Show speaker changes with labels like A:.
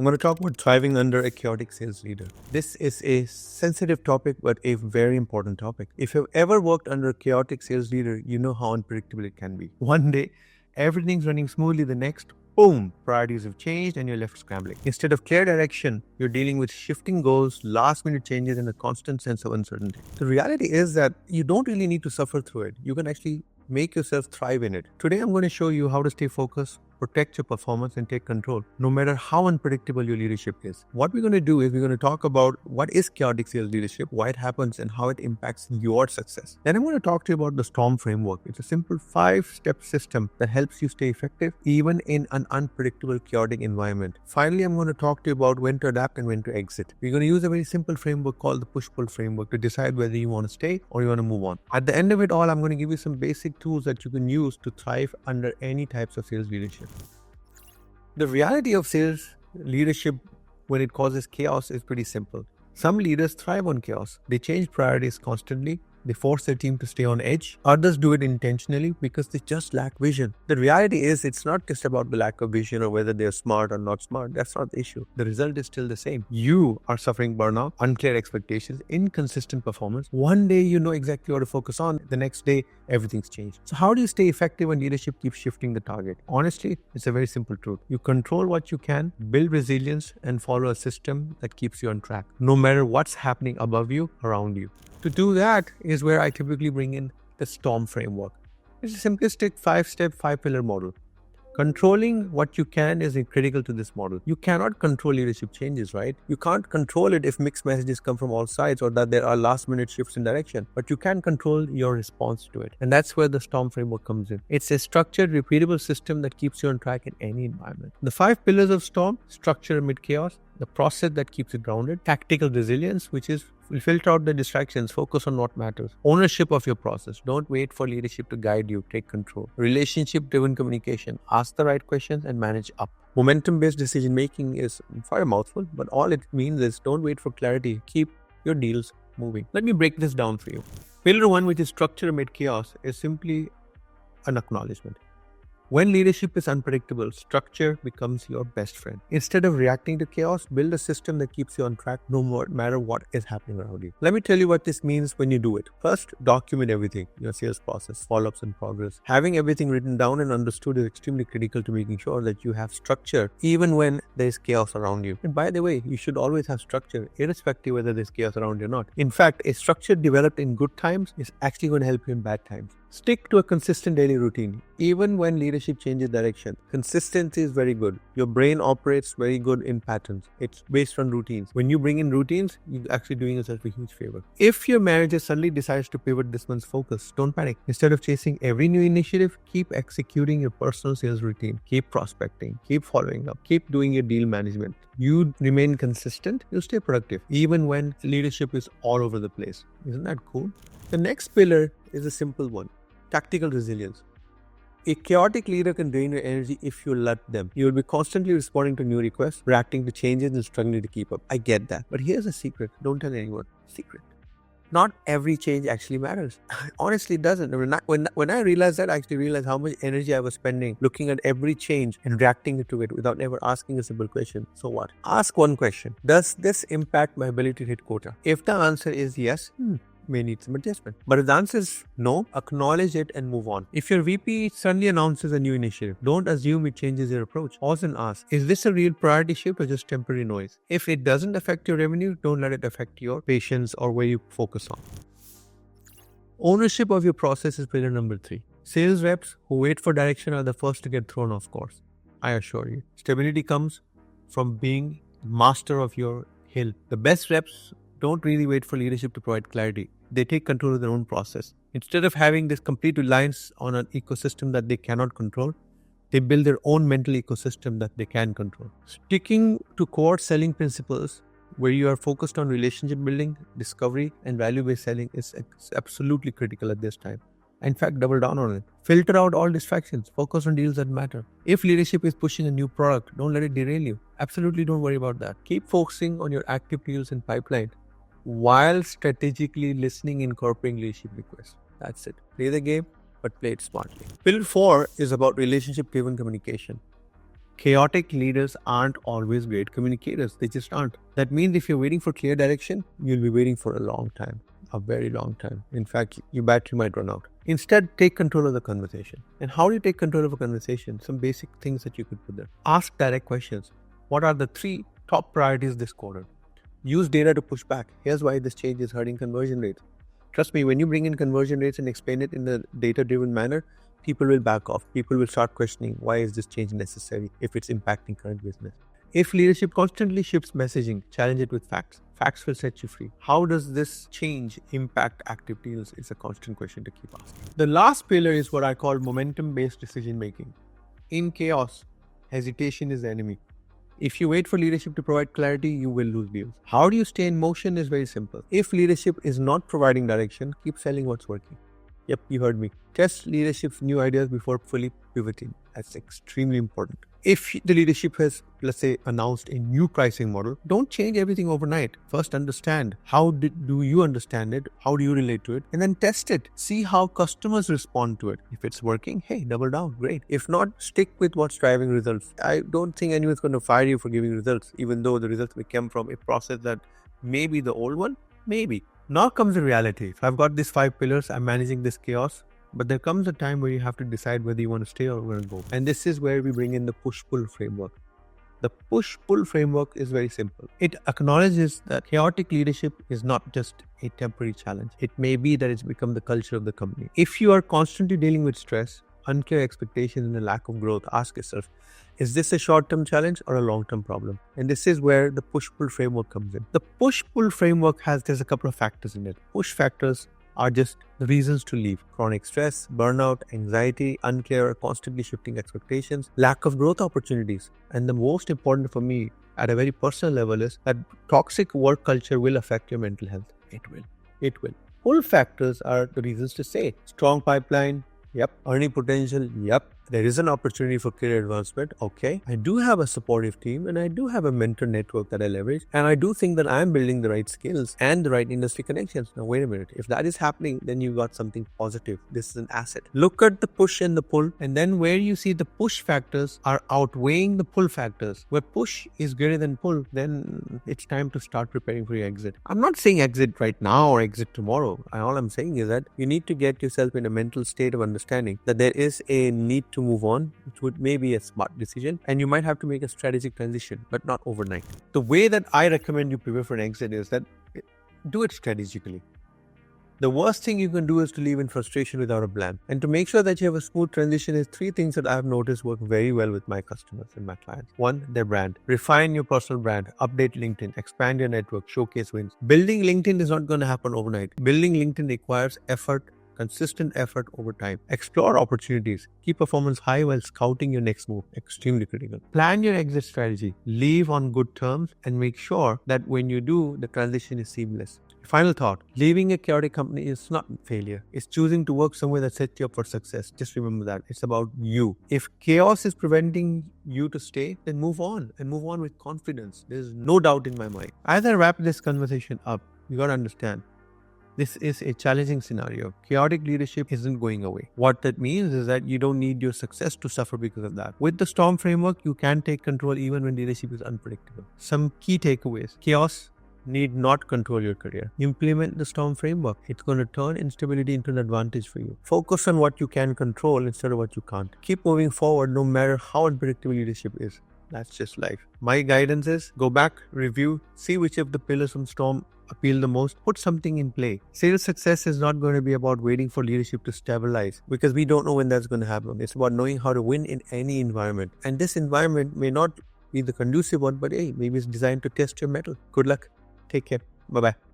A: I'm going to talk about thriving under a chaotic sales leader. This is a sensitive topic, but a very important topic. If you've ever worked under a chaotic sales leader, you know how unpredictable it can be. One day, everything's running smoothly. The next, boom, priorities have changed and you're left scrambling. Instead of clear direction, you're dealing with shifting goals, last minute changes, and a constant sense of uncertainty. The reality is that you don't really need to suffer through it. You can actually make yourself thrive in it. Today, I'm going to show you how to stay focused, protect your performance, and take control, no matter how unpredictable your leadership is. What we're going to do is we're going to talk about what is chaotic sales leadership, why it happens, and how it impacts your success. Then I'm going to talk to you about the STORM framework. It's a simple 5-step system that helps you stay effective even in an unpredictable, chaotic environment. Finally, I'm going to talk to you about when to adapt and when to exit. We're going to use a very simple framework called the push-pull framework to decide whether you want to stay or you want to move on. At the end of it all, I'm going to give you some basic tools that you can use to thrive under any types of sales leadership. The reality of sales leadership when it causes chaos is pretty simple. Some leaders thrive on chaos. They change priorities constantly. They force their team to stay on edge. Others do it intentionally because they just lack vision. The reality is it's not just about the lack of vision or whether they're smart or not smart. That's not the issue. The result is still the same. You are suffering burnout, unclear expectations, inconsistent performance. One day you know exactly what to focus on. The next day, everything's changed. So how do you stay effective when leadership keeps shifting the target? Honestly, it's a very simple truth. You control what you can, build resilience, and follow a system that keeps you on track, no matter what's happening above you, around you. To do that is where I typically bring in the STORM framework. It's a simplistic 5-step, 5-pillar model. Controlling what you can is critical to this model. You cannot control leadership changes, right? You can't control it if mixed messages come from all sides or that there are last-minute shifts in direction. But you can control your response to it. And that's where the STORM framework comes in. It's a structured, repeatable system that keeps you on track in any environment. The 5 pillars of STORM: structure amid chaos, the process that keeps it grounded, tactical resilience, which is filter out the distractions, focus on what matters, ownership of your process, don't wait for leadership to guide you, take control, relationship-driven communication, ask the right questions and manage up. Momentum-based decision-making is for a mouthful, but all it means is don't wait for clarity, keep your deals moving. Let me break this down for you. Pillar 1, which is structure amid chaos, is simply an acknowledgement. When leadership is unpredictable, structure becomes your best friend. Instead of reacting to chaos, build a system that keeps you on track no matter what is happening around you. Let me tell you what this means when you do it. First, document everything, your sales process, follow-ups and progress. Having everything written down and understood is extremely critical to making sure that you have structure even when there is chaos around you. And by the way, you should always have structure, irrespective whether there's chaos around you or not. In fact, a structure developed in good times is actually going to help you in bad times. Stick to a consistent daily routine. Even when leadership changes direction, consistency is very good. Your brain operates very good in patterns. It's based on routines. When you bring in routines, you're actually doing yourself a huge favor. If your manager suddenly decides to pivot this month's focus, don't panic. Instead of chasing every new initiative, keep executing your personal sales routine. Keep prospecting. Keep following up. Keep doing your deal management. You remain consistent, you'll stay productive, even when leadership is all over the place. Isn't that cool? The next pillar is a simple one. Tactical resilience. A chaotic leader can drain your energy if you let them. You will be constantly responding to new requests, reacting to changes, and struggling to keep up. I get that. But here's a secret. Don't tell anyone. Secret. Not every change actually matters. Honestly, it doesn't. When I realized that, I actually realized how much energy I was spending looking at every change and reacting to it without ever asking a simple question. So what? Ask one question. Does this impact my ability to hit quota? If the answer is yes, may need some adjustment. But if the answer is no, acknowledge it and move on. If your VP suddenly announces a new initiative, don't assume it changes your approach. Pause and ask, is this a real priority shift or just temporary noise? If it doesn't affect your revenue, don't let it affect your patience or where you focus on. Ownership of your process is pillar number 3. Sales reps who wait for direction are the first to get thrown off course. I assure you. Stability comes from being master of your hill. The best reps don't really wait for leadership to provide clarity. They take control of their own process. Instead of having this complete reliance on an ecosystem that they cannot control, they build their own mental ecosystem that they can control. Sticking to core selling principles where you are focused on relationship building, discovery, and value-based selling is absolutely critical at this time. In fact, double down on it. Filter out all distractions. Focus on deals that matter. If leadership is pushing a new product, don't let it derail you. Absolutely don't worry about that. Keep focusing on your active deals in pipeline while strategically listening and incorporating leadership requests. That's it. Play the game, but play it smartly. Pillar 4 is about relationship-driven communication. Chaotic leaders aren't always great communicators. They just aren't. That means if you're waiting for clear direction, you'll be waiting for a long time. A very long time. In fact, your battery might run out. Instead, take control of the conversation. And how do you take control of a conversation? Some basic things that you could put there. Ask direct questions. What are the 3 top priorities this quarter? Use data to push back. Here's why this change is hurting conversion rates. Trust me, when you bring in conversion rates and explain it in a data-driven manner, people will back off. People will start questioning, why is this change necessary if it's impacting current business? If leadership constantly shifts messaging, challenge it with facts. Facts will set you free. How does this change impact active deals? It's a constant question to keep asking. The last pillar is what I call momentum-based decision making. In chaos, hesitation is the enemy. If you wait for leadership to provide clarity, you will lose deals. How do you stay in motion is very simple. If leadership is not providing direction, keep selling what's working. Yep, you heard me. Test leadership's new ideas before fully pivoting. That's extremely important. If the leadership has, let's say, announced a new pricing model, don't change everything overnight. First, understand how do you understand it? How do you relate to it? And then test it. See how customers respond to it. If it's working, hey, double down. Great. If not, stick with what's driving results. I don't think anyone's going to fire you for giving results, even though the results may come from a process that may be the old one. Maybe. Now comes the reality. If I've got these 5 pillars, I'm managing this chaos. But there comes a time where you have to decide whether you want to stay or want to go. And this is where we bring in the push-pull framework. The push-pull framework is very simple. It acknowledges that chaotic leadership is not just a temporary challenge. It may be that it's become the culture of the company. If you are constantly dealing with stress, unclear expectations, and a lack of growth, ask yourself, is this a short-term challenge or a long-term problem? And this is where the push-pull framework comes in. The push-pull framework there's a couple of factors in it. Push factors are just the reasons to leave. Chronic stress, burnout, anxiety, unclear or constantly shifting expectations, lack of growth opportunities. And the most important for me at a very personal level is that toxic work culture will affect your mental health. It will. Pull factors are the reasons to stay. Strong pipeline, yep. Earning potential, yep. There is an opportunity for career advancement, okay. I do have a supportive team and I do have a mentor network that I leverage, and I do think that I'm building the right skills and the right industry connections. Now wait a minute, if that is happening, then you got something positive. This is an asset. Look at the push and the pull, and then where you see the push factors are outweighing the pull factors, where push is greater than pull, then it's time to start preparing for your exit. I'm not saying exit right now or exit tomorrow. All I'm saying is that you need to get yourself in a mental state of understanding that there is a need to move on, which may be a smart decision, and you might have to make a strategic transition, but not overnight. The way that I recommend you prepare for an exit is that do it strategically. The worst thing you can do is to leave in frustration without a plan. And to make sure that you have a smooth transition is 3 things that I've noticed work very well with my customers and my clients. 1, their brand. Refine your personal brand, update LinkedIn, expand your network, showcase wins. Building LinkedIn is not going to happen overnight. Building LinkedIn requires effort, consistent effort over time. Explore opportunities. Keep performance high while scouting your next move. Extremely critical. Plan your exit strategy. Leave on good terms and make sure that when you do, the transition is seamless. Final thought. Leaving a chaotic company is not failure. It's choosing to work somewhere that sets you up for success. Just remember that. It's about you. If chaos is preventing you to stay, then move on and move on with confidence. There's no doubt in my mind. As I wrap this conversation up, you got to understand, this is a challenging scenario. Chaotic leadership isn't going away. What that means is that you don't need your success to suffer because of that. With the STORM framework, you can take control even when leadership is unpredictable. Some key takeaways. Chaos need not control your career. Implement the STORM framework. It's going to turn instability into an advantage for you. Focus on what you can control instead of what you can't. Keep moving forward no matter how unpredictable leadership is. That's just life. My guidance is go back, review, see which of the pillars from STORM appeal the most, put something in play. Sales success is not going to be about waiting for leadership to stabilize, because we don't know when that's going to happen. It's about knowing how to win in any environment. And this environment may not be the conducive one, but hey, maybe it's designed to test your mettle. Good luck. Take care. Bye-bye.